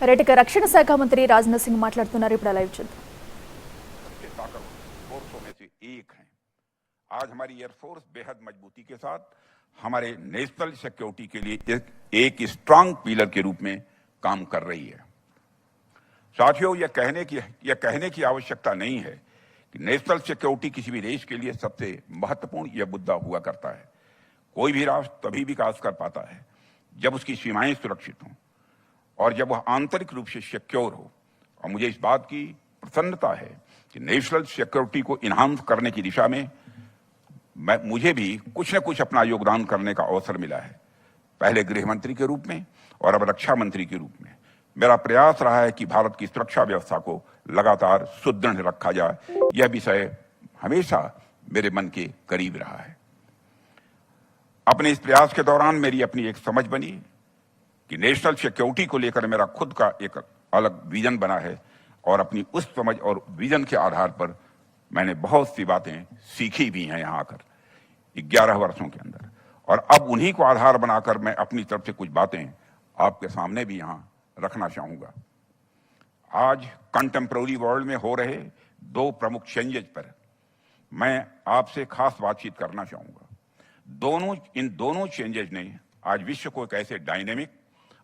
Right ఇక రక్షణ శాఖ మంత్రి రాజ్నాథ్ సింగ్ మాట్లాడుతున్నారు. ఇప్పుడు లైవ్ చూద్దాం. फोर्सों में से एक है। आज हमारी एयरफोर्स बेहद मजबूती के साथ हमारे नेशनल सिक्योरिटी के लिए एक स्ट्रांग पिलर के रूप में काम कर रही है। साथियों, यह कहने की आवश्यकता नहीं है कि नेशनल सिक्योरिटी किसी भी देश के लिए सबसे महत्वपूर्ण यह मुद्दा हुआ करता है। कोई भी राष्ट्र तभी विकास कर पाता है जब उसकी सीमाएं सुरक्षित हों और जब वह आंतरिक रूप से सिक्योर हो। और मुझे इस बात की प्रसन्नता है कि नेशनल सिक्योरिटी को इन्हांस करने की दिशा में मुझे भी कुछ न कुछ अपना योगदान करने का अवसर मिला है। पहले गृह मंत्री के रूप में और अब रक्षा मंत्री के रूप में मेरा प्रयास रहा है कि भारत की सुरक्षा व्यवस्था को लगातार सुदृढ़ रखा जाए। यह विषय हमेशा मेरे मन के करीब रहा है। अपने इस प्रयास के दौरान मेरी अपनी एक समझ बनी कि नेशनल सिक्योरिटी को लेकर मेरा खुद का एक अलग विजन बना है और अपनी उस समझ और विजन के आधार पर मैंने बहुत सी बातें सीखी भी हैं यहाँ आकर 11 वर्षों के अंदर। और अब उन्हीं को आधार बनाकर मैं अपनी तरफ से कुछ बातें आपके सामने भी यहाँ रखना चाहूंगा। आज कंटेम्प्रेरी वर्ल्ड में हो रहे 2 प्रमुख चेंजेज पर मैं आपसे खास बातचीत करना चाहूंगा। इन दोनों चेंजेज ने आज विश्व को एक ऐसे डायनेमिक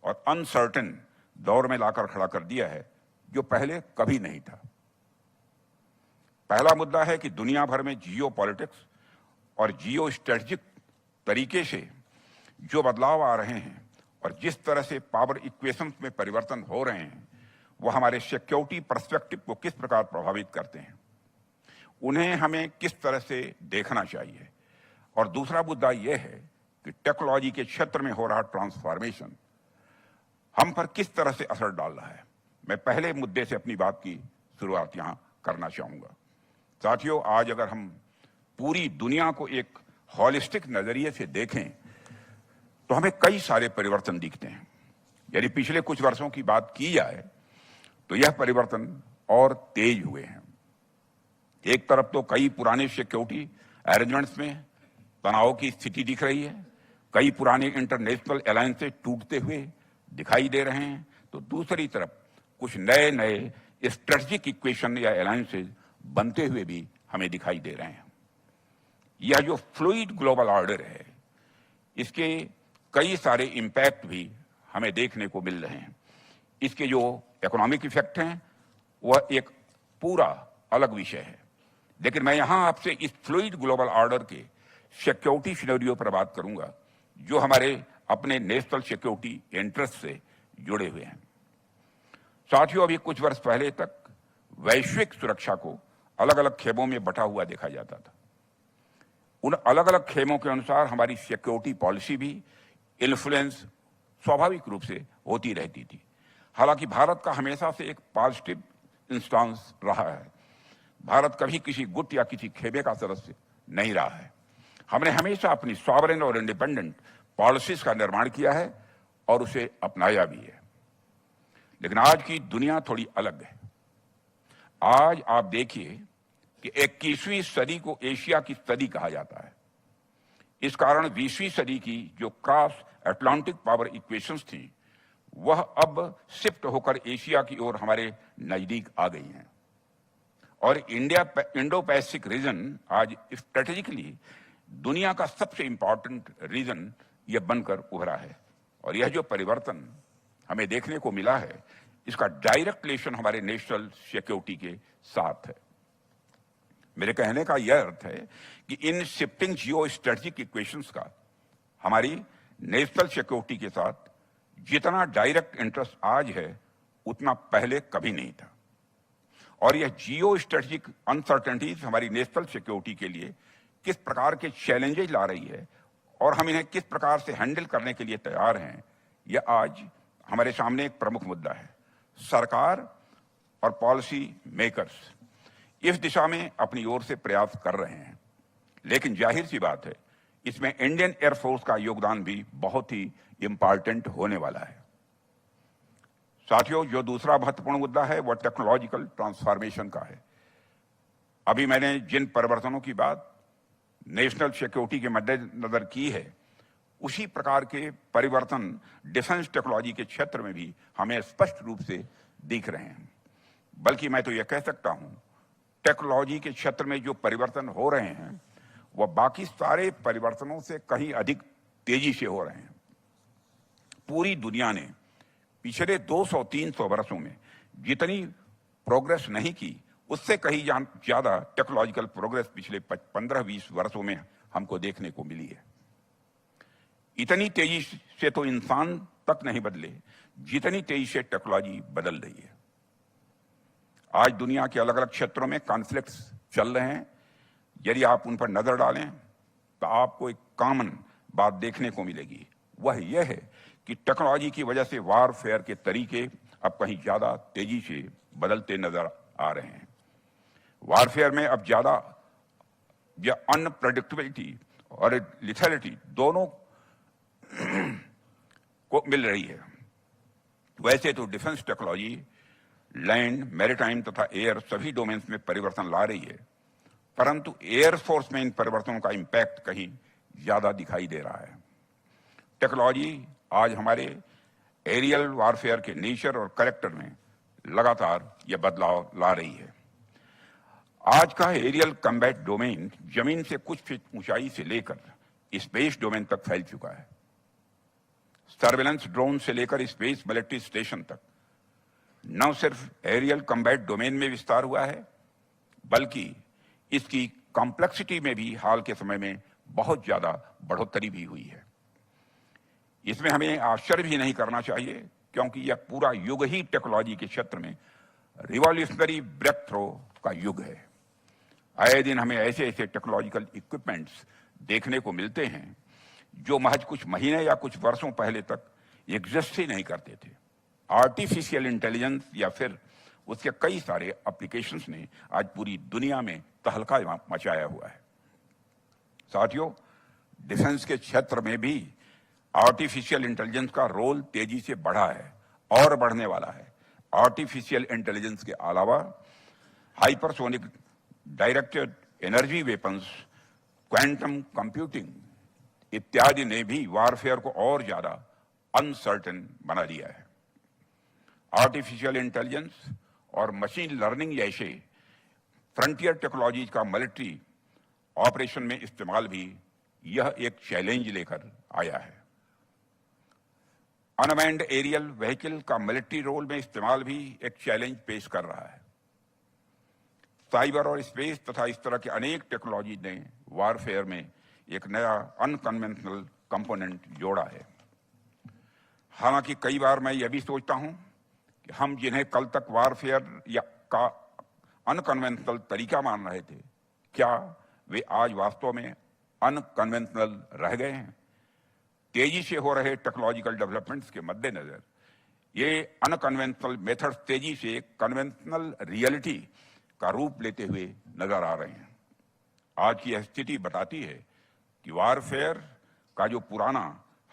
और अनसर्टेन दौर में लाकर खड़ा कर दिया है जो पहले कभी नहीं था। पहला मुद्दा है कि दुनिया भर में जियो पॉलिटिक्स और जियो स्ट्रेटेजिक तरीके से जो बदलाव आ रहे हैं और जिस तरह से पावर इक्वेशंस में परिवर्तन हो रहे हैं वो हमारे सिक्योरिटी पर्सपेक्टिव को किस प्रकार प्रभावित करते हैं, उन्हें हमें किस तरह से देखना चाहिए। और दूसरा मुद्दा यह है कि टेक्नोलॉजी के क्षेत्र में हो रहा ट्रांसफॉर्मेशन हम पर किस तरह से असर डाल रहा है। मैं पहले मुद्दे से अपनी बात की शुरुआत यहां करना चाहूंगा। साथियों, आज अगर हम पूरी दुनिया को एक हॉलिस्टिक नजरिए से देखें तो हमें कई सारे परिवर्तन दिखते हैं। यदि पिछले कुछ वर्षों की बात की जाए तो यह परिवर्तन और तेज हुए हैं। एक तरफ तो कई पुराने सिक्योरिटी अरेंजमेंट्स में तनाव की स्थिति दिख रही है, कई पुराने इंटरनेशनल अलायंसेस टूटते हुए दिखाई दे रहे हैं, तो दूसरी तरफ कुछ नए स्ट्रेटेजिक इक्वेशन या अलायंसेस बनते हुए भी हमें दिखाई दे रहे हैं। यह जो फ्लूइड ग्लोबल ऑर्डर है इसके कई सारे इंपैक्ट भी हमें देखने को मिल रहे हैं। इसके जो इकोनॉमिक इफेक्ट हैं वह एक पूरा अलग विषय है, लेकिन मैं यहां आपसे इस फ्लूइड ग्लोबल ऑर्डर के सिक्योरिटी सिनेरियो पर बात करूंगा जो हमारे अपने नेशनल सिक्योरिटी इंटरेस्ट से जुड़े हुए हैं। साथियों, अभी कुछ वर्ष पहले तक वैश्विक सुरक्षा को अलग अलग खेमों में बटा हुआ देखा जाता था। उन अलग अलग खेमों के अनुसार हमारी सिक्योरिटी पॉलिसी भी इन्फ्लुएंस स्वाभाविक रूप से होती रहती थी। हालांकि भारत का हमेशा से एक पॉजिटिव इंस्टांस रहा है। भारत कभी किसी गुट या किसी खेमे का सदस्य नहीं रहा है। हमने हमेशा अपनी सॉवरेन और इंडिपेंडेंट पॉलिसीज का निर्माण किया है और उसे अपनाया भी है। लेकिन आज की दुनिया थोड़ी अलग है। आज आप देखिए कि 21वीं सदी को एशिया की सदी कहा जाता है। इस कारण 20वीं सदी की जो क्रॉस अटलांटिक पावर इक्वेशंस थी वह अब शिफ्ट होकर एशिया की ओर हमारे नजदीक आ गई हैं। और इंडो पैसिफिक रीजन आज स्ट्रेटेजिकली दुनिया का सबसे इंपॉर्टेंट रीजन यह बनकर उभरा है। और यह जो परिवर्तन हमें देखने को मिला है इसका डायरेक्ट रिलेशन हमारे नेशनल सिक्योरिटी के साथ है। मेरे कहने का यह अर्थ है कि in shifting geo strategic equations का हमारी नेशनल सिक्योरिटी के साथ जितना डायरेक्ट इंटरेस्ट आज है उतना पहले कभी नहीं था। और यह जियो स्ट्रेटेजिक अनसर्टेनिटीज हमारी नेशनल सिक्योरिटी के लिए किस प्रकार के चैलेंजेस ला रही है और हम इन्हें किस प्रकार से हैंडल करने के लिए तैयार हैं, यह आज हमारे सामने एक प्रमुख मुद्दा है। सरकार और पॉलिसी मेकर्स इस दिशा में अपनी ओर से प्रयास कर रहे हैं, लेकिन जाहिर सी बात है इसमें इंडियन एयरफोर्स का योगदान भी बहुत ही इंपॉर्टेंट होने वाला है। साथियों, जो दूसरा महत्वपूर्ण मुद्दा है वह टेक्नोलॉजिकल ट्रांसफॉर्मेशन का है। अभी मैंने जिन परिवर्तनों की बात नेशनल सिक्योरिटी के मद्देनजर की है उसी प्रकार के परिवर्तन डिफेंस टेक्नोलॉजी के क्षेत्र में भी हमें स्पष्ट रूप से दिख रहे हैं। बल्कि मैं तो यह कह सकता हूं, टेक्नोलॉजी के क्षेत्र में जो परिवर्तन हो रहे हैं वह बाकी सारे परिवर्तनों से कहीं अधिक तेजी से हो रहे हैं। पूरी दुनिया ने पिछले 200-300 वर्षों में जितनी प्रोग्रेस नहीं की, उससे कहीं ज्यादा टेक्नोलॉजिकल प्रोग्रेस पिछले 15-20 वर्षों में हमको देखने को मिली है। इतनी तेजी से तो इंसान तक नहीं बदले जितनी तेजी से टेक्नोलॉजी बदल रही है। आज दुनिया के अलग अलग क्षेत्रों में कॉन्फ्लिक्ट्स चल रहे हैं। यदि आप उन पर नजर डालें तो आपको एक कॉमन बात देखने को मिलेगी, वह यह है कि टेक्नोलॉजी की वजह से वारफेयर के तरीके अब कहीं ज्यादा तेजी से बदलते नजर आ रहे हैं। वारफेयर में अब ज्यादा अनप्रेडिक्टेबिलिटी और लिथैलिटी दोनों को मिल रही है। वैसे तो डिफेंस टेक्नोलॉजी लैंड, मैरीटाइम तथा एयर सभी डोमेन्स में परिवर्तन ला रही है, परंतु एयरफोर्स में इन परिवर्तनों का इंपैक्ट कहीं ज्यादा दिखाई दे रहा है। टेक्नोलॉजी आज हमारे एरियल वारफेयर के नेचर और कैरेक्टर में लगातार यह बदलाव ला रही है। आज का एरियल कम्बैट डोमेन जमीन से कुछ फीट ऊंचाई से लेकर स्पेस डोमेन तक फैल चुका है। सर्वेलेंस ड्रोन से लेकर स्पेस मिलिट्री स्टेशन तक न सिर्फ एरियल कम्बैट डोमेन में विस्तार हुआ है, बल्कि इसकी कॉम्प्लेक्सिटी में भी हाल के समय में बहुत ज्यादा बढ़ोतरी भी हुई है। इसमें हमें आश्चर्य भी नहीं करना चाहिए, क्योंकि यह पूरा युग ही टेक्नोलॉजी के क्षेत्र में रिवॉल्यूशनरी ब्रेक थ्रो का युग है। आए दिन हमें ऐसे ऐसे टेक्नोलॉजिकल इक्विपमेंट्स देखने को मिलते हैं जो महज कुछ महीने या कुछ वर्षों पहले तक एग्जिस्ट ही नहीं करते थे। आर्टिफिशियल इंटेलिजेंस या फिर उसके कई सारे एप्लीकेशंस ने आज पूरी दुनिया में तहलका मचाया हुआ है। साथियों, डिफेंस के क्षेत्र में भी आर्टिफिशियल इंटेलिजेंस का रोल तेजी से बढ़ा है और बढ़ने वाला है। आर्टिफिशियल इंटेलिजेंस के अलावा hypersonic directed energy weapons, quantum computing इत्यादि ने भी वारफेयर को और ज्यादा अनसर्टेन बना दिया है। आर्टिफिशियल इंटेलिजेंस और मशीन लर्निंग जैसे फ्रंटियर टेक्नोलॉजीज का मिलिट्री ऑपरेशन में इस्तेमाल भी यह एक चैलेंज लेकर आया है। अनमैन्ड एरियल व्हीकल का मिलिट्री रोल में इस्तेमाल भी एक चैलेंज पेश कर रहा है। साइबर और स्पेस तथा इस तरह के अनेक टेक्नोलॉजी ने वारफेयर में एक नया अनकन्वेंशनल कंपोनेंट जोड़ा है। हालांकि कई बार मैं यह भी सोचता हूं कि हम जिन्हें कल तक वारफेयर या का अनकन्वेंशनल तरीका मान रहे थे, क्या वे आज वास्तव में अनकन्वेंशनल रह गए हैं? तेजी से हो रहे टेक्नोलॉजिकल डेवलपमेंट्स के मद्देनजर ये अनकन्वेंशनल मेथड्स तेजी से कन्वेंशनल रियलिटी का रूप लेते हुए नजर आ रहे हैं। आज की यह स्थिति बताती है कि वारफेयर का जो पुराना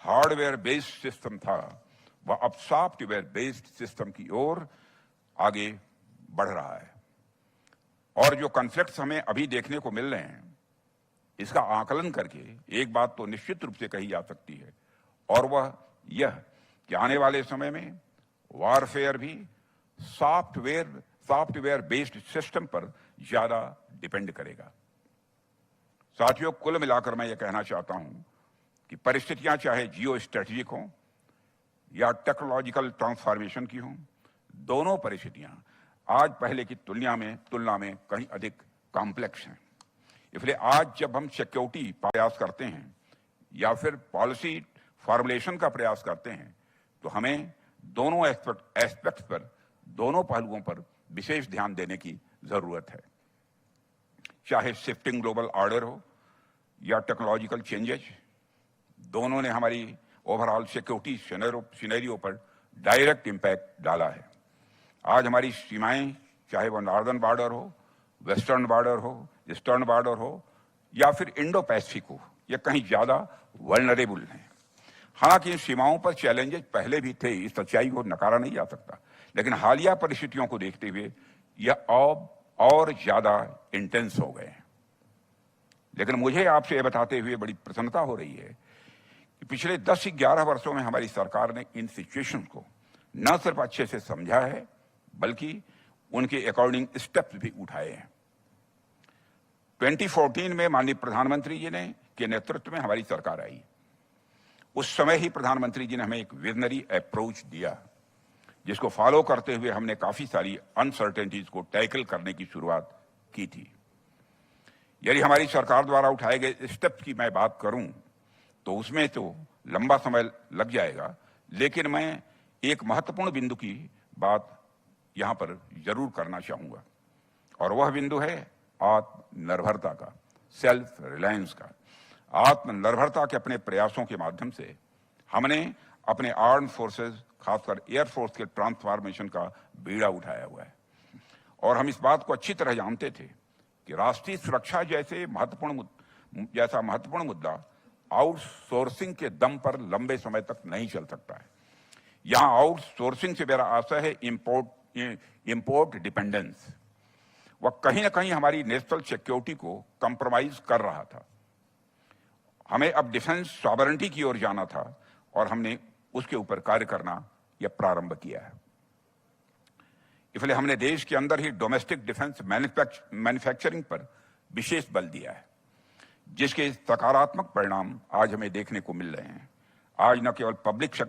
हार्डवेयर बेस्ड सिस्टम था, वह अब सॉफ्टवेयर बेस्ड सिस्टम की ओर आगे बढ़ रहा है। और जो कॉन्फ्लिक्ट्स हमें अभी देखने को मिल रहे हैं, इसका आकलन करके एक बात तो निश्चित रूप से कही जा सकती है, और वह यह कि आने वाले समय में वारफेयर भी सॉफ्टवेयर बेस्ड सिस्टम पर ज्यादा डिपेंड करेगा। साथियों, कुल मिलाकर मैं यह कहना चाहता हूं कि परिस्थितियां चाहे जियो स्ट्रेटेजिक हों या टेक्नोलॉजिकल ट्रांसफॉर्मेशन की हों, दोनों परिस्थितियां आज पहले की तुलना में कहीं अधिक कॉम्प्लेक्स हैं। इसलिए आज जब हम सिक्योरिटी प्रयास करते हैं या फिर पॉलिसी फॉर्मुलेशन का प्रयास करते हैं, तो हमें दोनों एस्पेक्ट्स पर, दोनों पहलुओं पर विशेष ध्यान देने की जरूरत है। चाहे शिफ्टिंग ग्लोबल ऑर्डर हो या टेक्नोलॉजिकल चेंजेस, दोनों ने हमारी ओवरऑल सिक्योरिटी सिनेरियो पर डायरेक्ट इंपैक्ट डाला है। आज हमारी सीमाएं, चाहे वो नॉर्दर्न बॉर्डर हो, वेस्टर्न बॉर्डर हो, ईस्टर्न बॉर्डर हो या फिर इंडो पैसिफिक हो, ये कहीं ज्यादा वल्नरेबल हैं। हालांकि इन सीमाओं पर चैलेंजेस पहले भी थे, इस सच्चाई को नकारा नहीं जा सकता, लेकिन हालिया परिस्थितियों को देखते हुए यह अब और ज्यादा इंटेंस हो गए हैं। लेकिन मुझे आपसे यह बताते हुए बड़ी प्रसन्नता हो रही है कि पिछले 10-11 वर्षों में हमारी सरकार ने इन सिचुएशंस को न सिर्फ अच्छे से समझा है बल्कि उनके अकॉर्डिंग स्टेप्स भी उठाए हैं। 2014 में माननीय प्रधानमंत्री जी ने के नेतृत्व में हमारी सरकार आई। उस समय ही प्रधानमंत्री जी ने हमें एक विजनरी अप्रोच दिया, जिसको फॉलो करते हुए हमने काफी सारी अनसर्टेनिटीज को टैकल करने की शुरुआत की थी। यदि हमारी सरकार द्वारा उठाए गए स्टेप्स की मैं बात करूं तो उसमें तो लंबा समय लग जाएगा, लेकिन मैं एक महत्वपूर्ण बिंदु की बात यहां पर जरूर करना चाहूंगा, और वह बिंदु है आत्मनिर्भरता का, सेल्फ रिलायंस का। आत्मनिर्भरता के अपने प्रयासों के माध्यम से हमने अपने आर्म फोर्सेस, खासकर एयरफोर्स के ट्रांसफॉर्मेशन का बीड़ा उठाया हुआ है। और हम इस बात को अच्छी तरह जानते थे कि राष्ट्रीय सुरक्षा जैसा महत्वपूर्ण मुद्दा आउटसोर्सिंग के दम पर लंबे समय तक नहीं चल सकता है। यहां आउटसोर्सिंग से मेरा आशय है इंपोर्ट डिपेंडेंस। वह कहीं ना कहीं हमारी नेशनल सिक्योरिटी को कंप्रोमाइज कर रहा था। हमें अब डिफेंस सॉवरेनिटी की ओर जाना था और हमने उसके ऊपर कार्य करना यह प्रारंभ किया है। इसलिए हमने देश के अंदर ही डोमेस्टिक डिफेंस मैन्युफैक्चरिंग पर विशेष बल दिया है, जिसके सकारात्मक परिणाम आज हमें देखने को मिल रहे हैं। आज न केवल पब्लिक सेक्टर